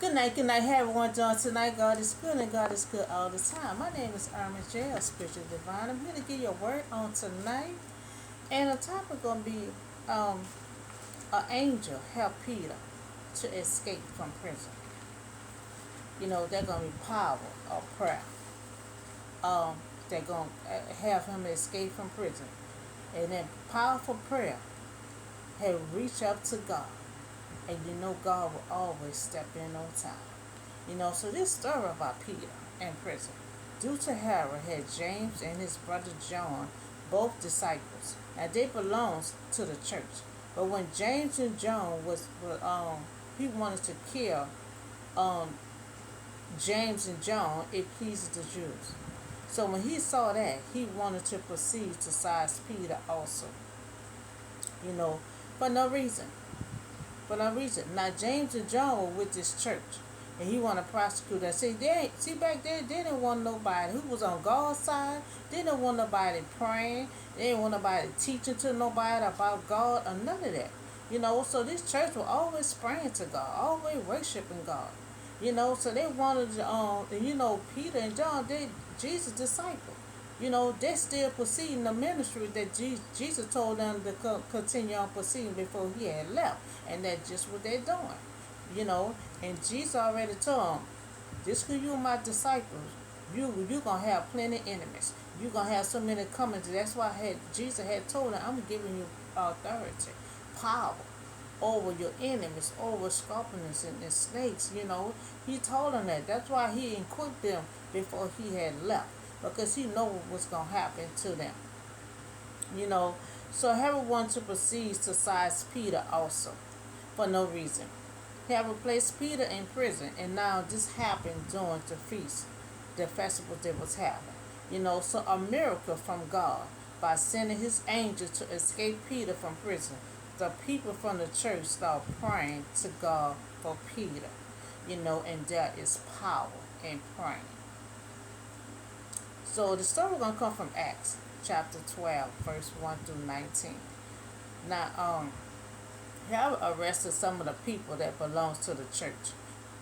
Good night. Hey everyone, doing tonight. God is good and God is good all the time. My name is Irma J, a spiritual divine. I'm here to give you a word on tonight. And the topic gonna be an angel helped Peter to escape from prison. They're gonna be power of prayer. They're gonna have him escape from prison. And then powerful prayer have reached up to God. And God will always step in on time. So this story about Peter in prison. Due to Herod had James and his brother John, both disciples. Now they belonged to the church. But when James and John he wanted to kill um James and John, it pleased the Jews. So when he saw that, he wanted to proceed to seize Peter also. You know, for no reason. For no reason. Now James and John were with this church. And he want to prosecute us. See back there, they didn't want nobody who was on God's side. They didn't want nobody praying. They didn't want nobody teaching to nobody about God or none of that. So this church was always praying to God, always worshiping God. So they wanted Peter and John, they Jesus' disciples. They're still proceeding the ministry that Jesus told them to continue on proceeding before he had left. And that's just what they're doing. And Jesus already told them, just because you're my disciples, you're going to have plenty of enemies. You're going to have so many coming. That's why Jesus had told them, I'm giving you authority, power over your enemies, over scorpions and snakes. He told them that. That's why he equipped them before he had left, because he know what was going to happen to them. So Herod wanted to proceed to seize Peter also for no reason. He had replaced Peter in prison, and now this happened during the feast, the festival that was happening. So a miracle from God by sending his angel to escape Peter from prison. The people from the church start praying to God for Peter. And there is power in praying. So the story gonna come from Acts chapter 12, verse 1 through 19. Now, Herod arrested some of the people that belongs to the church.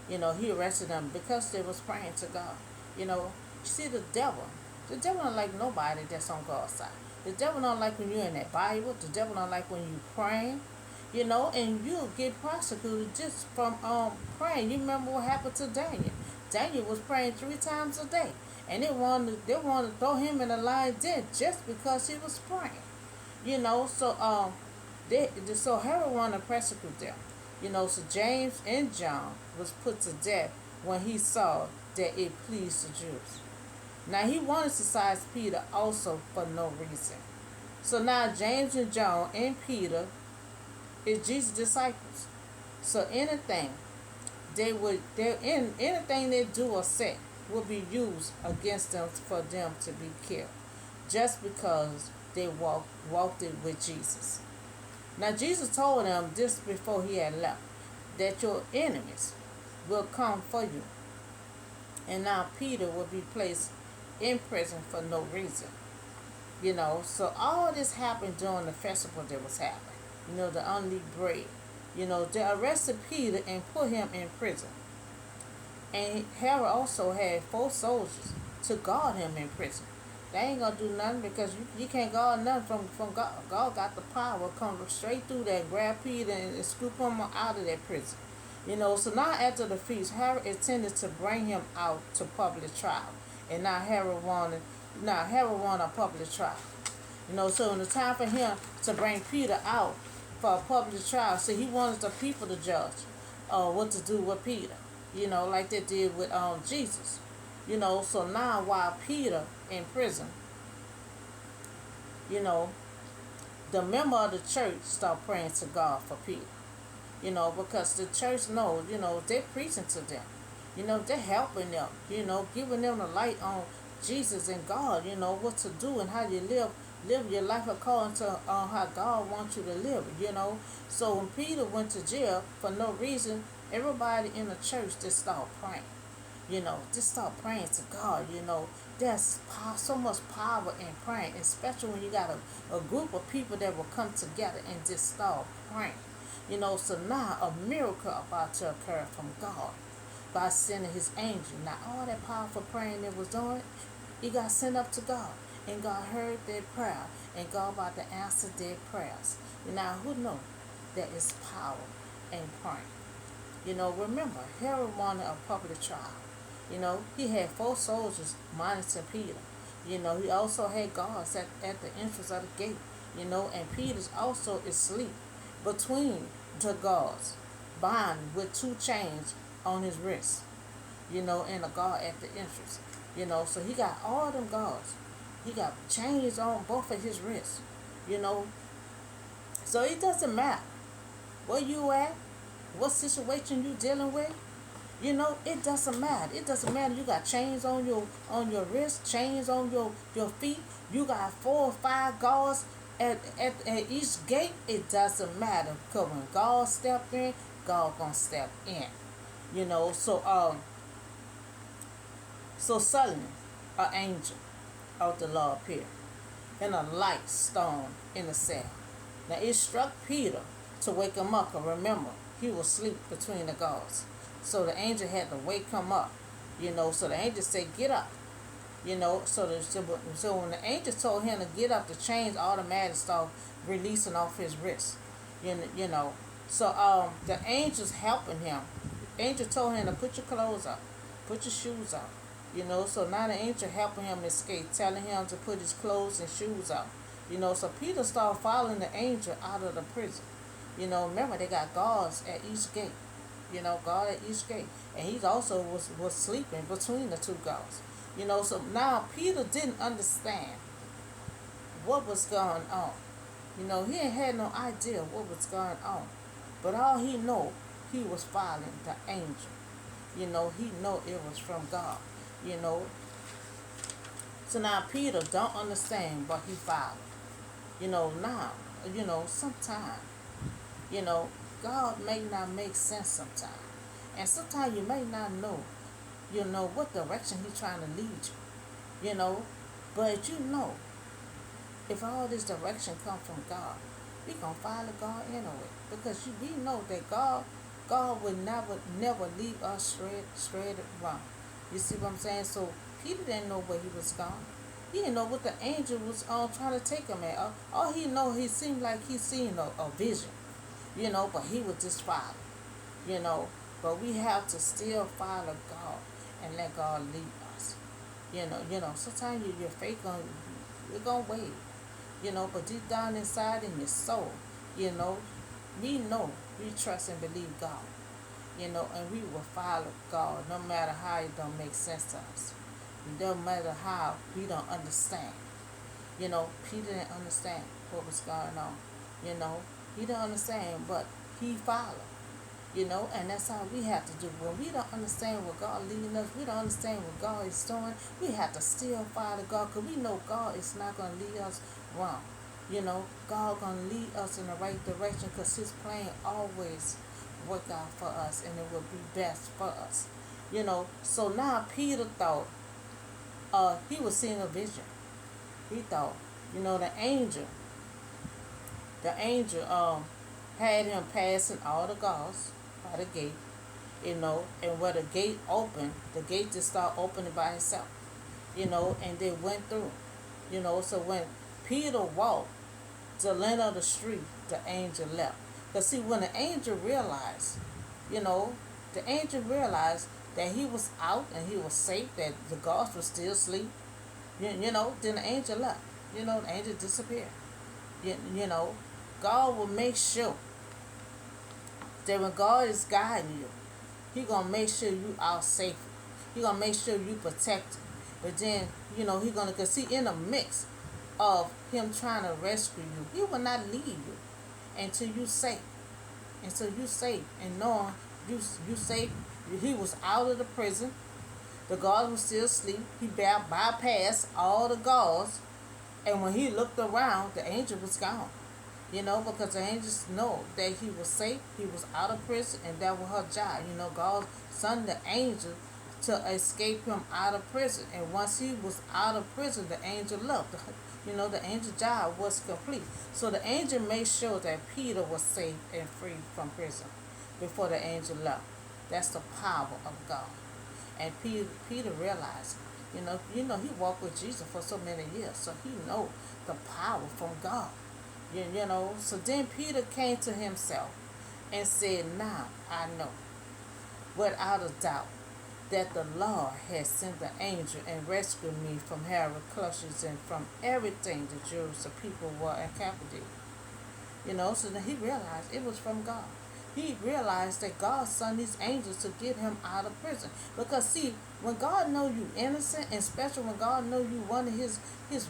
He arrested them because they was praying to God. You see, the devil don't like nobody that's on God's side. The devil don't like when you're in that Bible. The devil don't like when you praying. And you'll get prosecuted just from praying. You remember what happened to Daniel? Daniel was praying 3 times a day. And they wanted to throw him in the lion's den just because he was praying. So Herod wanted to prosecute them. So James and John was put to death when he saw that it pleased the Jews. Now he wanted to seize Peter also for no reason. So now James and John and Peter is Jesus' disciples. So anything anything they do or say will be used against them for them to be killed, just because they walked it with Jesus. Now Jesus told them this before he had left, that your enemies will come for you. And now Peter will be placed in prison for no reason. So all this happened during the festival that was happening. The unleavened bread. They arrested Peter and put him in prison. And Herod also had 4 soldiers to guard him in prison. They ain't gonna do nothing, because you can't guard nothing from God. God got the power, come straight through there, grab Peter and scoop him out of that prison. So now after the feast, Herod intended to bring him out to public trial. And now Herod wanted a public trial. So in the time for him to bring Peter out for a public trial, so he wanted the people to judge what to do with Peter. Like they did with Jesus. So now while Peter in prison, the member of the church start praying to God for Peter. Because the church knows, they're preaching to them. They're helping them, giving them the light on Jesus and God, what to do and how you live your life according to how God wants you to live, So when Peter went to jail for no reason, everybody in the church just started praying. Just start praying to God. There's so much power in praying, especially when you got a group of people that will come together and just start praying. So now a miracle about to occur from God. by sending his angel. Now all that powerful praying they was doing, it got sent up to God. And God heard their prayer. And God about to answer their prayers. Now who know that is power in praying? Remember, Herod wanted a public trial. He had 4 soldiers monitoring Peter. He also had guards at the entrance of the gate. And Peter's also is asleep between the guards, bound with 2 chains on his wrist, and a guard at the entrance. So he got all them guards. He got chains on both of his wrists, you know. So it doesn't matter where you at, what situation you dealing with. It doesn't matter. It doesn't matter. You got chains on your wrist, chains on your feet. You got 4 or 5 guards at each gate. It doesn't matter. Because when God step in, God gonna step in. So suddenly an angel of the Lord appeared, and a light stone in the cell. Now it struck Peter to wake him up, and remember, he was asleep between the guards. So the angel had to wake him up, so the angel said, get up, so when the angel told him to get up, the chains automatically started releasing off his wrist, so the angel's helping him. The angel told him to put your clothes up, put your shoes up, so now the angel helping him escape, telling him to put his clothes and shoes up, so Peter started following the angel out of the prison. Remember they got guards at each gate, guard at each gate, and he also was sleeping between the 2 guards. So now Peter didn't understand what was going on. He ain't had no idea what was going on, but all he know, he was following the angel. He know it was from God. So now Peter don't understand, but he followed. Now, sometimes, God may not make sense sometimes. And sometimes you may not know, what direction he's trying to lead you. But if all this direction come from God, we gonna follow God anyway. Because we know that God would never leave us straight wrong. You see what I'm saying? So Peter didn't know where he was going. He didn't know what the angel was trying to take him at. All he know, he seemed like he seen a vision, but he was just follow, But we have to still follow God and let God lead us. Sometimes your faith gonna wave, but deep down inside in your soul, we know we trust and believe God. And we will follow God no matter how it don't make sense to us. No matter how we don't understand. Peter didn't understand what was going on. He didn't understand, but he followed. And that's how we have to do. When we don't understand what God leading us, we don't understand what God is doing, we have to still follow God, because we know God is not going to lead us wrong. God going to lead us in the right direction, because his plan always work out for us, and it will be best for us. So now Peter thought he was seeing a vision. He thought, the angel had him passing all the guards by the gate, and where the gate opened, the gate just started opening by itself, and they went through, so when Peter walked the length of the street, the angel left. Because see, when the angel realized, that he was out and he was safe, that the guards were still asleep, then the angel left. The angel disappeared. God will make sure that when God is guiding you, he going to make sure you are safe. He going to make sure you protected. But then, he going to, because see, in the mix of him trying to rescue you, he will not leave you until you safe. Until you safe. And knowing you safe, he was out of the prison. The guards were still asleep. He bypassed all the guards. And when he looked around, the angel was gone. Because the angels know that he was safe, he was out of prison, and that was her job. God sent the angel to escape him out of prison. And once he was out of prison, the angel left. The angel job was complete. So the angel made sure that Peter was safe and free from prison before the angel left. That's the power of God. And Peter realized, he walked with Jesus for so many years, so he know the power from God. So then Peter came to himself and said, "Now I know, without a doubt, that the Lord has sent the angel and rescued me from Herod clutches and from everything the Jews, the people, were in captivity." So then he realized it was from God. He realized that God sent his angels to get him out of prison. Because see, when God know you innocent, and especially when God know you one of his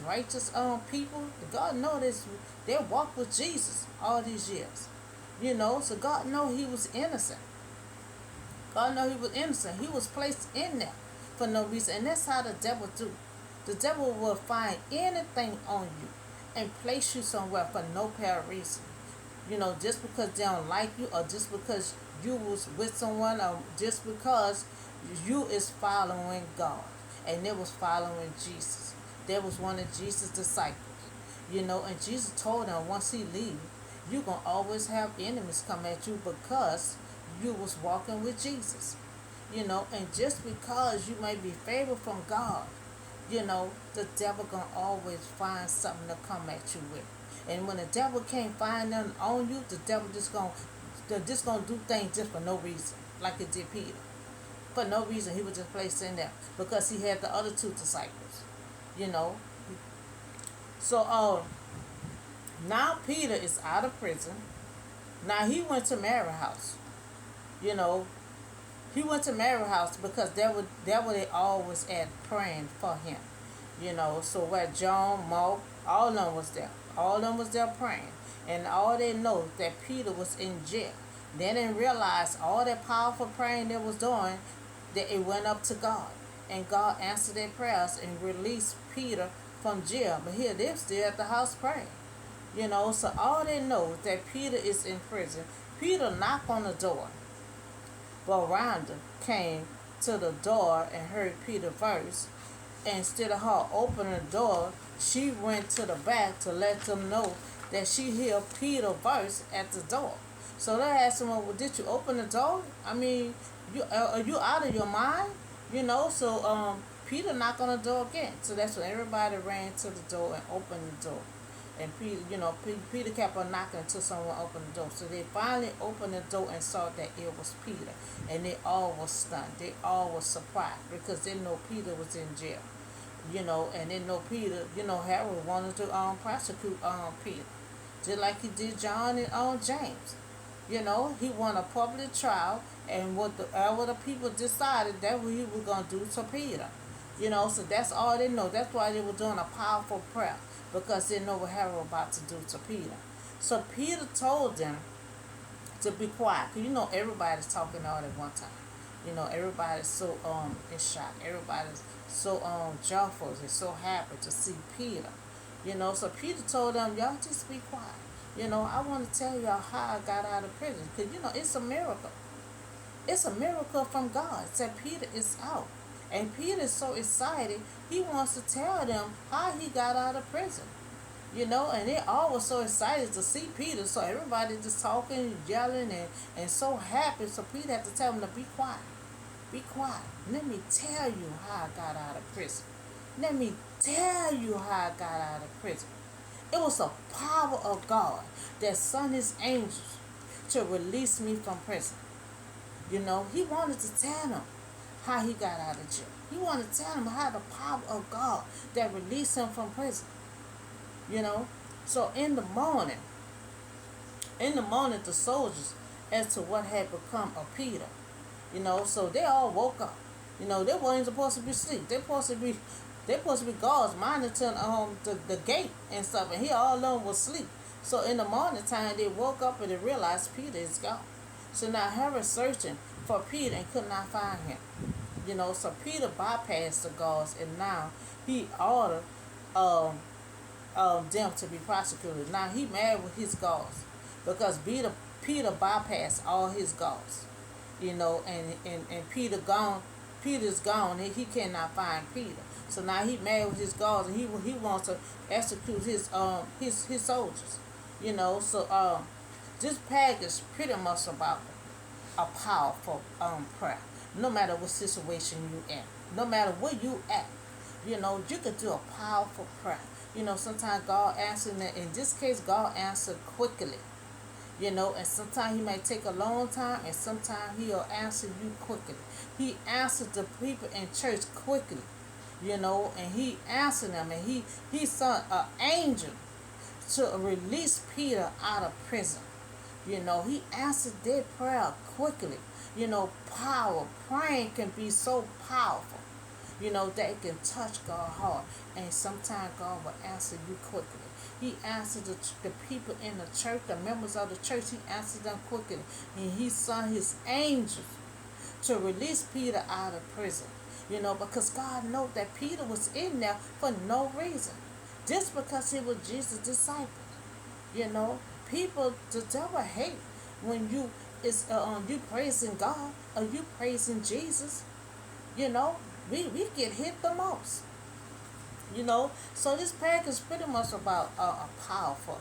righteous people, God know this, they walked with Jesus all these years. So God know he was innocent. God know he was innocent. He was placed in there for no reason. And that's how the devil do. The devil will find anything on you and place you somewhere for no apparent reason. Just because they don't like you, or just because you was with someone, or just because you is following God. And they was following Jesus. They was one of Jesus' disciples. And Jesus told them once he leave, you're going to always have enemies come at you because you was walking with Jesus. And just because you may be favored from God, the devil going to always find something to come at you with. And when the devil can't find them on you, the devil just gonna do things just for no reason, like it did Peter. For no reason, he was just placed in there because he had the other two disciples. You know. So now Peter is out of prison. Now he went to Mary's house. You know, he went to Mary's house because there they always at praying for him. So where John, Mark, all of them was there. All of them was there praying. And all they know that Peter was in jail. They didn't realize all that powerful praying they was doing, that it went up to God. And God answered their prayers and released Peter from jail. But here they're still at the house praying. So all they know that Peter is in prison. Peter knocked on the door. But Rhonda came to the door and heard Peter's voice. And instead of her opening the door, she went to the back to let them know that she heard Peter's voice at the door. So they asked him, well, did you open the door? I mean, are you out of your mind? So Peter knocked on the door again. So that's when everybody ran to the door and opened the door. And Peter kept on knocking until someone opened the door. So they finally opened the door and saw that it was Peter. And they all were stunned. They all were surprised because they know Peter was in jail. And they know Peter, Herod wanted to prosecute Peter. Just like he did John and James. He won a public trial, and what the people decided, that what he was going to do to Peter. So that's all they know. That's why they were doing a powerful prayer, because they know what Herod was about to do to Peter. So Peter told them to be quiet, because everybody's talking all at one time. Everybody's so in shock. Everybody's so joyful and so happy to see Peter. So Peter told them, y'all just be quiet. I want to tell y'all how I got out of prison, because it's a miracle. It's a miracle from God that Peter is out. And Peter is so excited, he wants to tell them how he got out of prison. And they all were so excited to see Peter. So everybody just talking, yelling, and so happy. So Peter had to tell them to be quiet. Be quiet. Let me tell you how I got out of prison. Let me tell you how I got out of prison. It was the power of God that sent his angels to release me from prison. He wanted to tell them how he got out of jail. He wanted to tell them how the power of God that released him from prison. So in the morning, the soldiers, as to what had become of Peter, so they all woke up. They weren't supposed to be asleep. They're supposed to be guards monitoring the gate and stuff, and here all of them was asleep. So in the morning time, they woke up and they realized Peter is gone. So now Herod searching for Peter and could not find him. So Peter bypassed the guards, and now he ordered them to be prosecuted. Now he mad with his guards because Peter bypassed all his guards. And Peter's gone, and he cannot find Peter. So now he mad with his guards, and he wants to execute his soldiers. So this package pretty much about a powerful prayer. No matter what situation you in, no matter where you at, you could do a powerful prayer. Sometimes God answers, in this case, God answered quickly. And sometimes he may take a long time, and sometimes he'll answer you quickly. He answered the people in church quickly, and he answered them, and he sent an angel to release Peter out of prison. He answered their prayer quickly. Power. Praying can be so powerful, that it can touch God's heart. And sometimes God will answer you quickly. He answered the people in the church, the members of the church, he answered them quickly. And he sent his angels to release Peter out of prison. Because God knew that Peter was in there for no reason. Just because he was Jesus' disciple. People, the devil hate when you praising God or you praising Jesus. We get hit the most. So this pack is pretty much about a powerful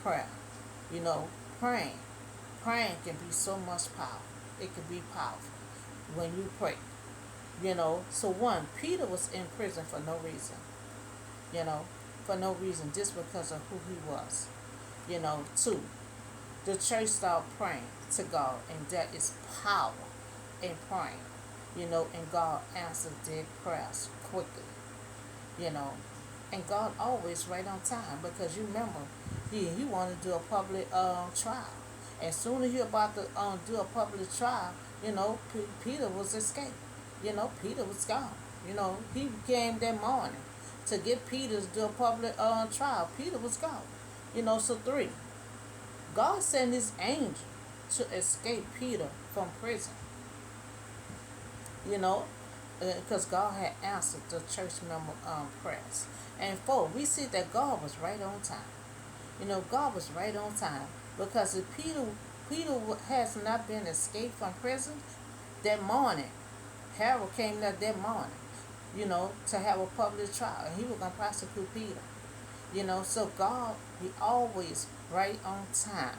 prayer. You know, praying. Praying can be so much power. It can be powerful when you pray. So one, Peter was in prison for no reason. You know, for no reason, just because of who he was. Two, the church started praying to God, and there is power in praying. And God answered their prayers quickly. you know. And God always right on time, because you remember he wanted to do a public trial. As soon as he about to do a public trial, Peter was escaped. Peter was gone. He came that morning to get Peter to do a public trial. Peter was gone. So three, God sent his angel to escape Peter from prison. Because God had answered the church member prayers. And four, we see that God was right on time. God was right on time, because if Peter has not been escaped from prison, that morning, Herod came there that morning, to have a public trial, and he was going to prosecute Peter. So God, he always right on time.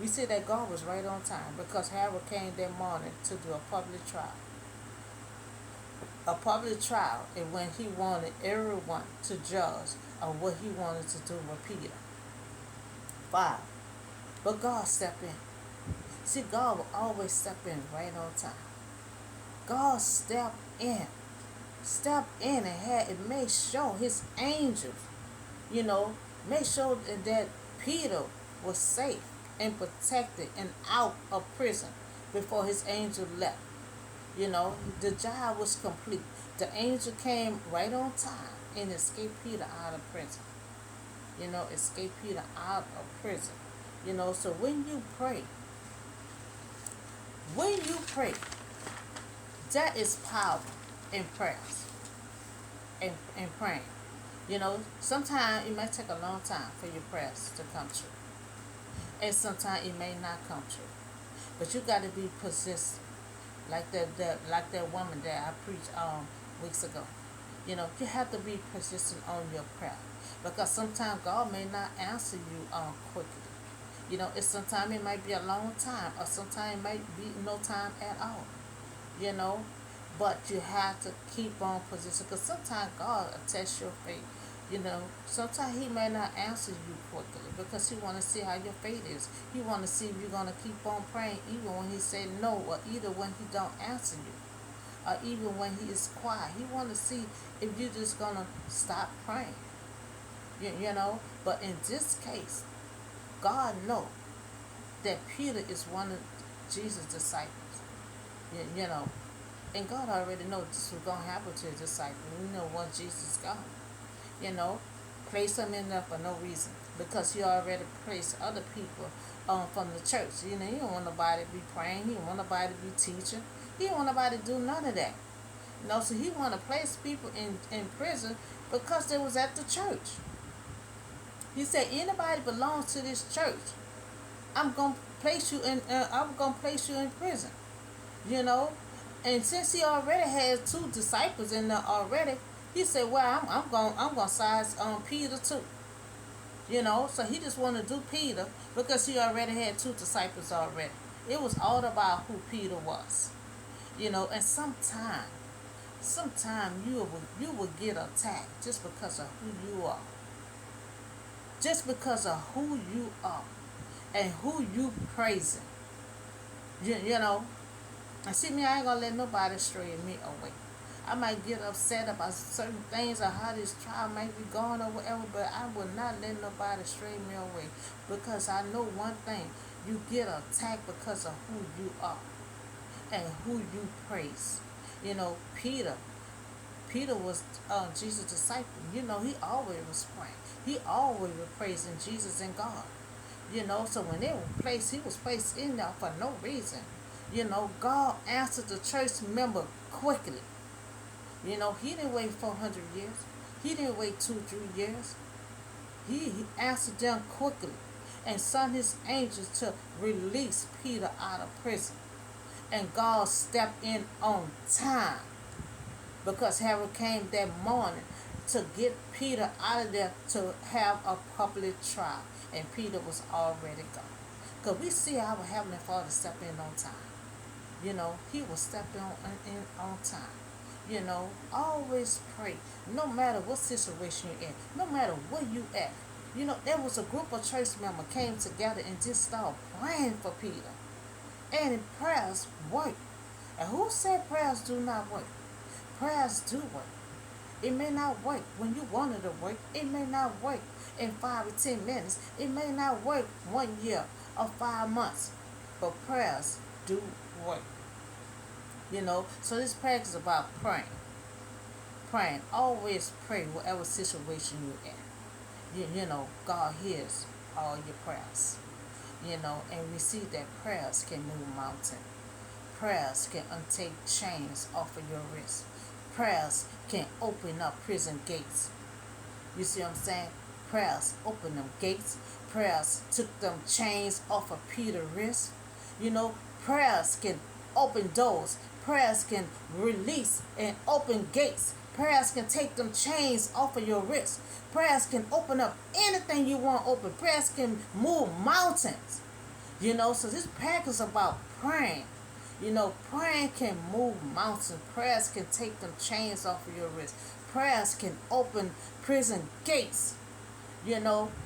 We see that God was right on time, because Herod came that morning to do a public trial. A public trial, and when he wanted everyone to judge on what he wanted to do with Peter. 5. But God stepped in. See, God will always step in right on time. God stepped in. Stepped in and had it made sure his angels, made sure that Peter was safe and protected and out of prison before his angel left. The job was complete. The angel came right on time and escaped Peter out of prison. Escape Peter out of prison. So when you pray, that is power in prayers and praying. Sometimes it may take a long time for your prayers to come true. And sometimes it may not come true. But you got to be persistent. Like that woman that I preached weeks ago. You have to be persistent on your prayer, because sometimes God may not answer you quickly. Sometimes it might be a long time, or sometimes it might be no time at all. But you have to keep on persistent, because sometimes God will test your faith. Sometimes he may not answer you quickly, because he want to see how your faith is. He want to see if you're going to keep on praying even when he said no, or either when he don't answer you, or even when he is quiet. He want to see if you're just going to stop praying. But in this case, God know that Peter is one of Jesus' disciples. And God already know this was going to happen to his disciples. Once Jesus gone. Place them in there for no reason, because he already placed other people from the church. He don't want nobody to be praying. He don't want nobody to be teaching. He don't want nobody to do none of that. So he want to place people in prison because they was at the church. He said, anybody belongs to this church, I'm gonna place you in. I'm gonna place you in prison. And since he already had 2 disciples in there already, he said, well, I'm gonna size Peter too. So he just wanted to do Peter because he already had 2 disciples already. It was all about who Peter was. And sometime you will get attacked just because of who you are. Just because of who you are and who you praising. You know. And see me, I ain't gonna let nobody stray me away. I might get upset about certain things or how this trial might be going or whatever, but I will not let nobody stray me away because I know one thing: you get attacked because of who you are and who you praise. Peter. Peter was Jesus' disciple. He always was praying. He always was praising Jesus and God. So when they were placed, he was placed in there for no reason. God answered the church member quickly. He didn't wait 400 years. He didn't wait 2, 3 years. He answered them quickly and sent his angels to release Peter out of prison. And God stepped in on time because Herod came that morning to get Peter out of there to have a public trial. And Peter was already gone. Because we see our Heavenly Father step in on time. He will step in on time. Always pray. No matter what situation you're in, no matter where you at. There was a group of church members came together and just started praying for Peter. And prayers work. And who said prayers do not work? Prayers do work. It may not work when you want it to work. It may not work in 5 or 10 minutes. It may not work 1 year or 5 months. But prayers do work. So this practice is about praying. Praying. Always pray whatever situation you're in. God hears all your prayers. And we see that prayers can move mountains. Prayers can untake chains off of your wrist. Prayers can open up prison gates. You see what I'm saying? Prayers open them gates. Prayers took them chains off of Peter's wrist. Prayers can open doors. Prayers can release and open gates. Prayers can take them chains off of your wrist. Prayers can open up anything you want open. Prayers can move mountains. So this practice is about praying. Praying can move mountains. Prayers can take them chains off of your wrist. Prayers can open prison gates.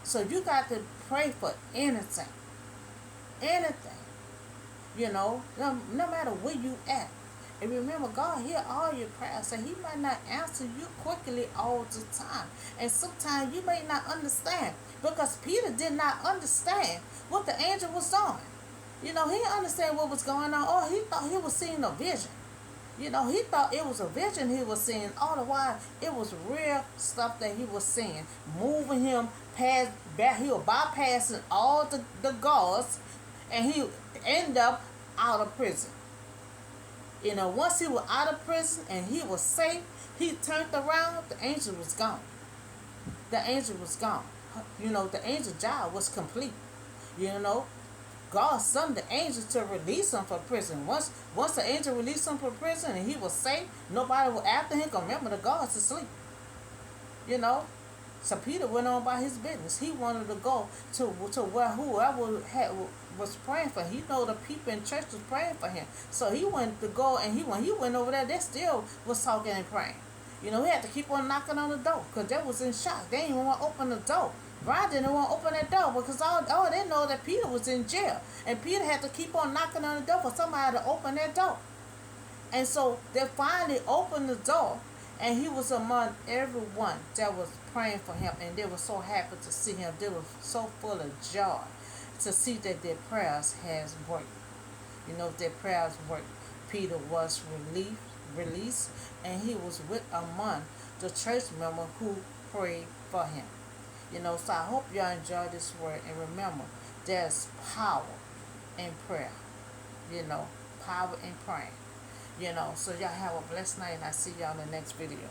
So you got to pray for anything. Anything. No matter where you at. And remember, God hear all your prayers. So he might not answer you quickly all the time. And sometimes you may not understand. Because Peter did not understand what the angel was doing. He didn't understand what was going on. Oh, he thought he was seeing a vision. He thought it was a vision he was seeing. All the while, it was real stuff that he was seeing. Moving him past back. He was bypassing all the guards. And he ended up out of prison. Once he was out of prison and he was safe, he turned around, the angel was gone. The angel was gone. The angel job was complete. God summoned the angel to release him from prison. Once the angel released him from prison and he was safe, nobody was after him. Because remember, the guards asleep. So Peter went on by his business. He wanted to go to where whoever was praying for him. He know the people in church was praying for him. So he wanted to go, and when he went over there, they still was talking and praying. He had to keep on knocking on the door because they was in shock. They didn't even want to open the door. Brian didn't want to open that door because all they know that Peter was in jail. And Peter had to keep on knocking on the door for somebody to open that door. And so they finally opened the door. And he was among everyone that was praying for him. And they were so happy to see him. They were so full of joy to see that their prayers has worked. Their prayers worked. Peter was released. And he was among the church members who prayed for him. So I hope y'all enjoy this word. And remember, there's power in prayer. Power in praying. So y'all have a blessed night, and I see y'all in the next video.